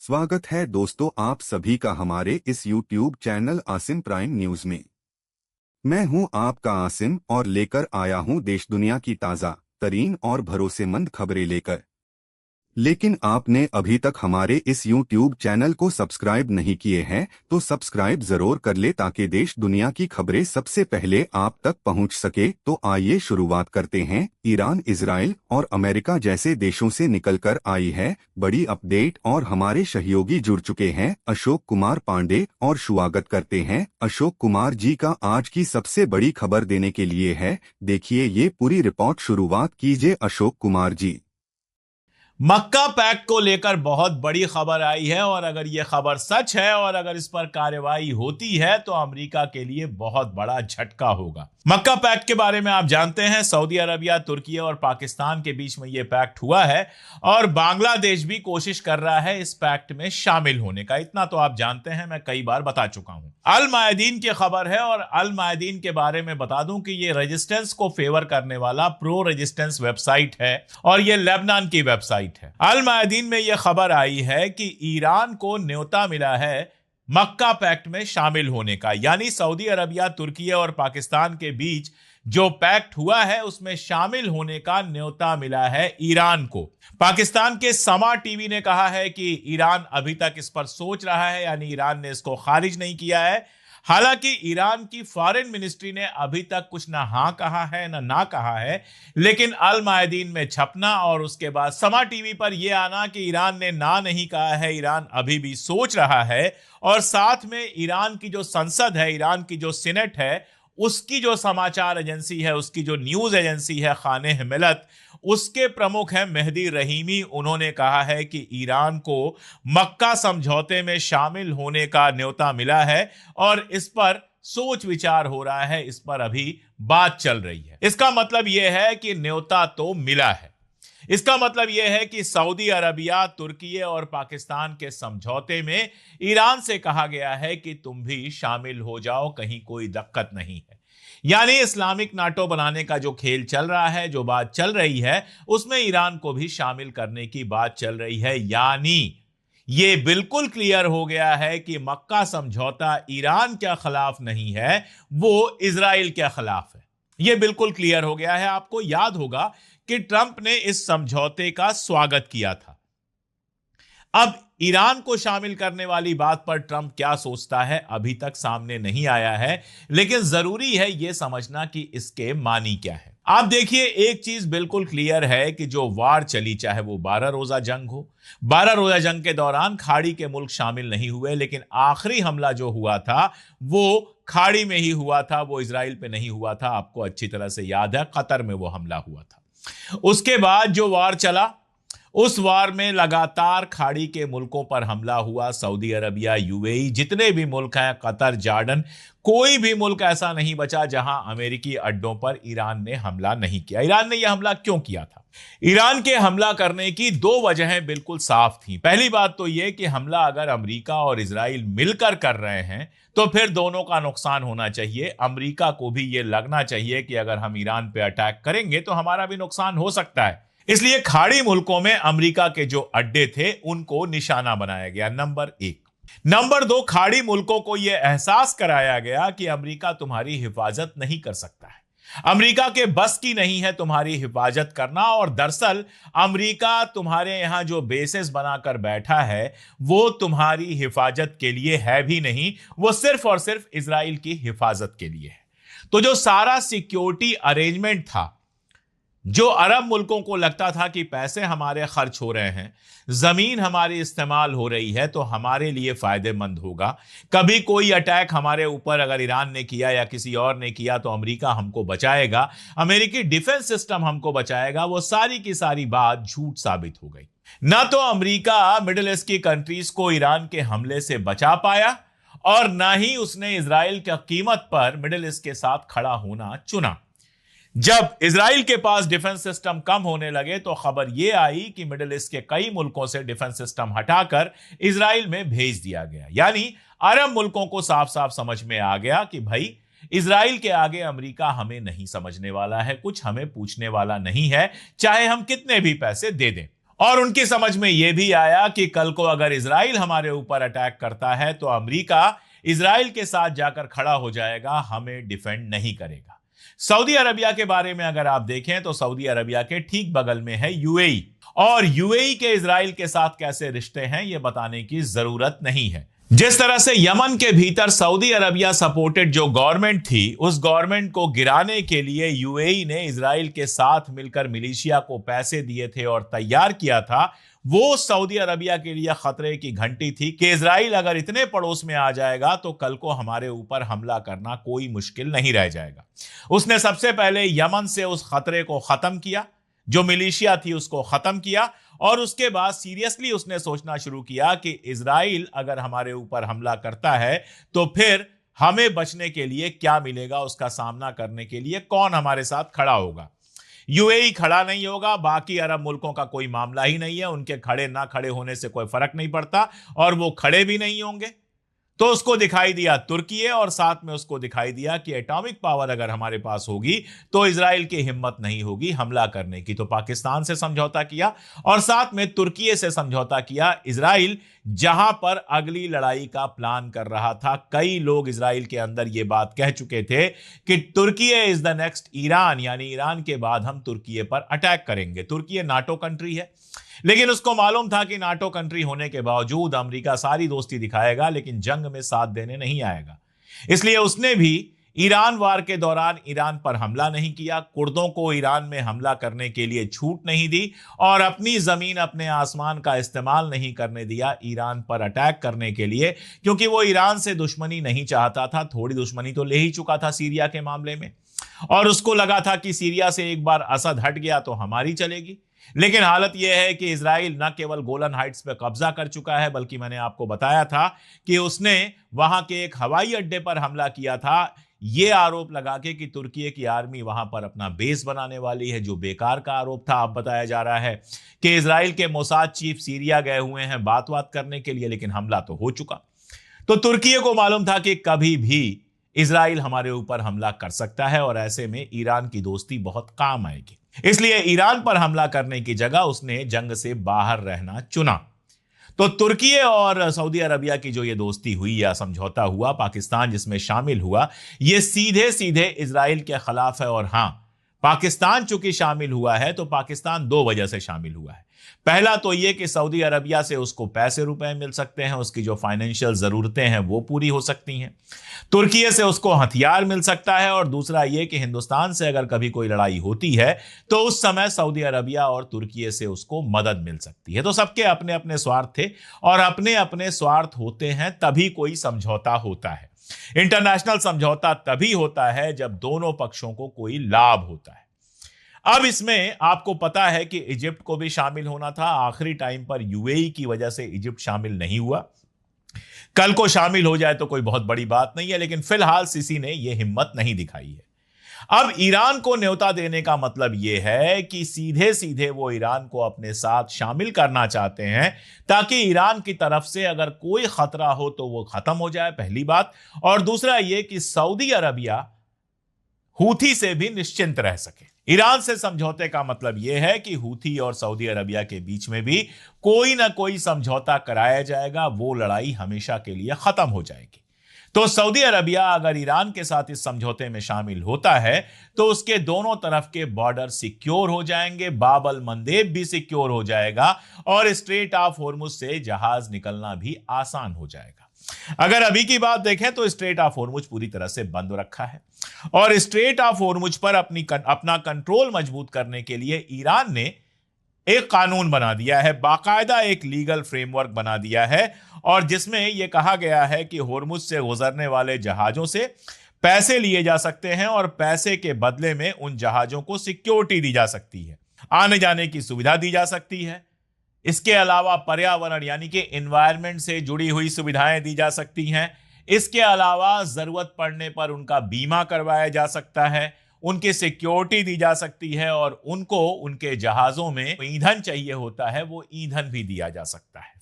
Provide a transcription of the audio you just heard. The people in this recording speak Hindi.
स्वागत है दोस्तों आप सभी का हमारे इस YouTube channel Asim prime news में। मैं हूं आपका आसिम और लेकर आया हूं देश दुनिया की ताज़ा तरीन और भरोसेमंद खबरें लेकर। लेकिन आपने अभी तक हमारे इस YouTube चैनल को सब्सक्राइब नहीं किए हैं तो सब्सक्राइब जरूर कर ले ताकि देश दुनिया की खबरें सबसे पहले आप तक पहुंच सके। तो आइए शुरुआत करते हैं। ईरान, इजराइल और अमेरिका जैसे देशों से निकलकर आई है बड़ी अपडेट और हमारे सहयोगी जुड़ चुके हैं अशोक कुमार पांडे और स्वागत करते हैं अशोक कुमार जी का आज की सबसे बड़ी खबर देने के लिए है। देखिए ये पूरी रिपोर्ट। शुरुआत कीजिए अशोक कुमार जी। मक्का पैक्ट को लेकर बहुत बड़ी खबर आई है और अगर यह खबर सच है और अगर इस पर कार्रवाई होती है तो अमेरिका के लिए बहुत बड़ा झटका होगा। मक्का पैक्ट के बारे में आप जानते हैं, सऊदी अरबिया, तुर्की और पाकिस्तान के बीच में यह पैक्ट हुआ है और बांग्लादेश भी कोशिश कर रहा है इस पैक्ट में शामिल होने का। इतना तो आप जानते हैं, मैं कई बार बता चुका हूं। अल मायदीन की खबर है और अल मायदीन के बारे में बता दूं कि यह रेजिस्टेंस को फेवर करने वाला प्रो रेजिस्टेंस वेबसाइट है और यह लेबनान की वेबसाइट है। अल मायदीन में यह खबर आई है कि ईरान को न्योता मिला है मक्का पैक्ट में शामिल होने का, यानी सऊदी अरबिया, तुर्की और पाकिस्तान के बीच जो पैक्ट हुआ है उसमें शामिल होने का न्योता मिला है ईरान को। पाकिस्तान के समा टीवी ने कहा है कि ईरान अभी तक इस पर सोच रहा है, यानी ईरान ने इसको खारिज नहीं किया है। हालांकि ईरान की फॉरेन मिनिस्ट्री ने अभी तक कुछ ना हां कहा है ना कहा है, लेकिन अल मायदीन में छपना और उसके बाद समा टीवी पर यह आना कि ईरान ने ना नहीं कहा है, ईरान अभी भी सोच रहा है, और साथ में ईरान की जो संसद है, ईरान की जो सीनेट है, उसकी जो समाचार एजेंसी है, उसकी जो न्यूज एजेंसी है खाने मिलत, उसके प्रमुख हैं मेहदी रहीमी। उन्होंने कहा है कि ईरान को मक्का समझौते में शामिल होने का न्योता मिला है और इस पर सोच विचार हो रहा है, इस पर अभी बात चल रही है। इसका मतलब यह है कि न्योता तो मिला है। इसका मतलब यह है कि सऊदी अरबिया, तुर्की और पाकिस्तान के समझौते में ईरान से कहा गया है कि तुम भी शामिल हो जाओ, कहीं कोई दिक्कत नहीं है। यानी इस्लामिक नाटो बनाने का जो खेल चल रहा है, जो बात चल रही है, उसमें ईरान को भी शामिल करने की बात चल रही है। यानी ये बिल्कुल क्लियर हो गया है कि मक्का समझौता ईरान के खिलाफ नहीं है, वो इजराइल के खिलाफ है। यह बिल्कुल क्लियर हो गया है। आपको याद होगा कि ट्रंप ने इस समझौते का स्वागत किया था। अब ईरान को शामिल करने वाली बात पर ट्रंप क्या सोचता है अभी तक सामने नहीं आया है, लेकिन जरूरी है यह समझना कि इसके मानी क्या है। आप देखिए, एक चीज बिल्कुल क्लियर है कि जो वार चली, चाहे वो 12 रोजा जंग हो, 12 रोजा जंग के दौरान खाड़ी के मुल्क शामिल नहीं हुए, लेकिन आखिरी हमला जो हुआ था वो खाड़ी में ही हुआ था, वो इजराइल पे नहीं हुआ था। आपको अच्छी तरह से याद है, कतर में वो हमला हुआ था। उसके बाद जो वार चला, उस वार में लगातार खाड़ी के मुल्कों पर हमला हुआ। सऊदी अरबिया, यूएई, जितने भी मुल्क हैं, कतर, जॉर्डन, कोई भी मुल्क ऐसा नहीं बचा जहां अमेरिकी अड्डों पर ईरान ने हमला नहीं किया। ईरान ने यह हमला क्यों किया था? ईरान के हमला करने की दो वजहें बिल्कुल साफ थी। पहली बात तो यह कि हमला अगर अमेरिका और इजराइल मिलकर कर रहे हैं तो फिर दोनों का नुकसान होना चाहिए। अमेरिका को भी यह लगना चाहिए कि अगर हम ईरान पे अटैक करेंगे तो हमारा भी नुकसान हो सकता है। इसलिए खाड़ी मुल्कों में अमेरिका के जो अड्डे थे उनको निशाना बनाया गया, नंबर एक। नंबर दो, खाड़ी मुल्कों को यह एहसास कराया गया कि अमेरिका तुम्हारी हिफाजत नहीं कर सकता है, अमेरिका के बस की नहीं है तुम्हारी हिफाजत करना। और दरअसल अमेरिका तुम्हारे यहां जो बेसेस बनाकर बैठा है वो तुम्हारी हिफाजत के लिए है भी नहीं, वो सिर्फ और सिर्फ इजराइल की हिफाजत के लिए है। तो जो सारा सिक्योरिटी अरेंजमेंट था, जो अरब मुल्कों को लगता था कि पैसे हमारे खर्च हो रहे हैं, जमीन हमारी इस्तेमाल हो रही है, तो हमारे लिए फायदेमंद होगा, कभी कोई अटैक हमारे ऊपर अगर ईरान ने किया या किसी और ने किया तो अमेरिका हमको बचाएगा, अमेरिकी डिफेंस सिस्टम हमको बचाएगा, वो सारी की सारी बात झूठ साबित हो गई। ना तो अमेरिका मिडिल ईस्ट की कंट्रीज को ईरान के हमले से बचा पाया और ना ही उसने इजराइल की कीमत पर मिडिल ईस्ट के साथ खड़ा होना चुना। जब इजराइल के पास डिफेंस सिस्टम कम होने लगे तो खबर यह आई कि मिडिल ईस्ट के कई मुल्कों से डिफेंस सिस्टम हटाकर इजराइल में भेज दिया गया। यानी अरब मुल्कों को साफ साफ समझ में आ गया कि भाई इजराइल के आगे अमेरिका हमें नहीं समझने वाला है, कुछ हमें पूछने वाला नहीं है, चाहे हम कितने भी पैसे दे दें। और उनकी समझ में यह भी आया कि कल को अगर इजराइल हमारे ऊपर अटैक करता है तो अमेरिका इजराइल के साथ जाकर खड़ा हो जाएगा, हमें डिफेंड नहीं करेगा। सऊदी अरबिया के बारे में अगर आप देखें तो सऊदी अरबिया के ठीक बगल में है यूएई, और यूएई के इजराइल के साथ कैसे रिश्ते हैं यह बताने की जरूरत नहीं है। जिस तरह से यमन के भीतर सऊदी अरबिया सपोर्टेड जो गवर्नमेंट थी, उस गवर्नमेंट को गिराने के लिए यूएई ने इजराइल के साथ मिलकर मिलिशिया को पैसे दिए थे और तैयार किया था, वो सऊदी अरबिया के लिए खतरे की घंटी थी कि इजराइल अगर इतने पड़ोस में आ जाएगा तो कल को हमारे ऊपर हमला करना कोई मुश्किल नहीं रह जाएगा। उसने सबसे पहले यमन से उस खतरे को खत्म किया, जो मिलिशिया थी उसको खत्म किया, और उसके बाद सीरियसली उसने सोचना शुरू किया कि इजराइल अगर हमारे ऊपर हमला करता है तो फिर हमें बचने के लिए क्या मिलेगा, उसका सामना करने के लिए कौन हमारे साथ खड़ा होगा। यूएई खड़ा नहीं होगा, बाकी अरब मुल्कों का कोई मामला ही नहीं है, उनके खड़े ना खड़े होने से कोई फर्क नहीं पड़ता, और वो खड़े भी नहीं होंगे। तो उसको दिखाई दिया तुर्की, और साथ में उसको दिखाई दिया कि एटॉमिक पावर अगर हमारे पास होगी तो इजराइल की हिम्मत नहीं होगी हमला करने की। तो पाकिस्तान से समझौता किया और साथ में तुर्की से समझौता किया। इजराइल जहां पर अगली लड़ाई का प्लान कर रहा था, कई लोग इजराइल के अंदर यह बात कह चुके थे कि तुर्की इज द नेक्स्ट ईरान, यानी ईरान के बाद हम तुर्की पर अटैक करेंगे। तुर्की नाटो कंट्री है, लेकिन उसको मालूम था कि नाटो कंट्री होने के बावजूद अमेरिका सारी दोस्ती दिखाएगा लेकिन जंग में साथ देने नहीं आएगा। इसलिए उसने भी ईरान वार के दौरान ईरान पर हमला नहीं किया, कुर्दों को ईरान में हमला करने के लिए छूट नहीं दी, और अपनी जमीन अपने आसमान का इस्तेमाल नहीं करने दिया ईरान पर अटैक करने के लिए, क्योंकि वो ईरान से दुश्मनी नहीं चाहता था। थोड़ी दुश्मनी तो ले ही चुका था सीरिया के मामले में, और उसको लगा था कि सीरिया से एक बार असद हट गया तो हमारी चलेगी। लेकिन हालत यह है कि इजराइल न केवल गोलन हाइट्स पर कब्जा कर चुका है, बल्कि मैंने आपको बताया था कि उसने वहां के एक हवाई अड्डे पर हमला किया था, यह आरोप लगा के कि तुर्की की आर्मी वहां पर अपना बेस बनाने वाली है, जो बेकार का आरोप था। अब बताया जा रहा है कि इजराइल के मोसाद चीफ सीरिया गए हुए हैं बात करने के लिए, लेकिन हमला तो हो चुका। तो तुर्की को मालूम था कि कभी भी इजराइल हमारे ऊपर हमला कर सकता है, और ऐसे में ईरान की दोस्ती बहुत काम आएगी। इसलिए ईरान पर हमला करने की जगह उसने जंग से बाहर रहना चुना। तो तुर्की और सऊदी अरबिया की जो ये दोस्ती हुई या समझौता हुआ, पाकिस्तान जिसमें शामिल हुआ, ये सीधे सीधे इजराइल के खिलाफ है। और हां, पाकिस्तान चूंकि शामिल हुआ है तो पाकिस्तान दो वजह से शामिल हुआ है। पहला तो यह कि सऊदी अरबिया से उसको पैसे रुपए मिल सकते हैं, उसकी जो फाइनेंशियल जरूरतें हैं वो पूरी हो सकती हैं। तुर्की से उसको हथियार मिल सकता है, और दूसरा यह कि हिंदुस्तान से अगर कभी कोई लड़ाई होती है तो उस समय सऊदी अरबिया और तुर्की से उसको मदद मिल सकती है। तो सबके अपने अपने स्वार्थ थे, और अपने अपने स्वार्थ होते हैं तभी कोई समझौता होता है। इंटरनेशनल समझौता तभी होता है जब दोनों पक्षों को कोई लाभ होता है। अब इसमें आपको पता है कि इजिप्ट को भी शामिल होना था, आखिरी टाइम पर यूएई की वजह से इजिप्ट शामिल नहीं हुआ। कल को शामिल हो जाए तो कोई बहुत बड़ी बात नहीं है, लेकिन फिलहाल सीसी ने यह हिम्मत नहीं दिखाई है। अब ईरान को न्योता देने का मतलब यह है कि सीधे सीधे वो ईरान को अपने साथ शामिल करना चाहते हैं, ताकि ईरान की तरफ से अगर कोई खतरा हो तो वो खत्म हो जाए, पहली बात। और दूसरा यह कि सऊदी अरबिया हूथी से भी निश्चिंत रह सके। ईरान से समझौते का मतलब यह है कि हूथी और सऊदी अरबिया के बीच में भी कोई ना कोई समझौता कराया जाएगा, वो लड़ाई हमेशा के लिए खत्म हो जाएगी। तो सऊदी अरबिया अगर ईरान के साथ इस समझौते में शामिल होता है तो उसके दोनों तरफ के बॉर्डर सिक्योर हो जाएंगे, बाब अल मंदेब भी सिक्योर हो जाएगा, और स्ट्रेट ऑफ हॉर्मुज से जहाज निकलना भी आसान हो जाएगा। अगर अभी की बात देखें तो स्ट्रेट ऑफ हॉर्मुज पूरी तरह से बंद रखा है, और स्ट्रेट ऑफ हॉर्मुज पर अपना कंट्रोल मजबूत करने के लिए ईरान ने एक कानून बना दिया है, बाकायदा एक लीगल फ्रेमवर्क बना दिया है, और जिसमें यह कहा गया है कि हॉर्मुज से गुजरने वाले जहाजों से पैसे लिए जा सकते हैं, और पैसे के बदले में उन जहाजों को सिक्योरिटी दी जा सकती है, आने जाने की सुविधा दी जा सकती है। इसके अलावा पर्यावरण यानी कि एनवायरनमेंट से जुड़ी हुई सुविधाएं दी जा सकती हैं। इसके अलावा जरूरत पड़ने पर उनका बीमा करवाया जा सकता है, उनकी सिक्योरिटी दी जा सकती है, और उनको उनके जहाजों में ईंधन चाहिए होता है वो ईंधन भी दिया जा सकता है।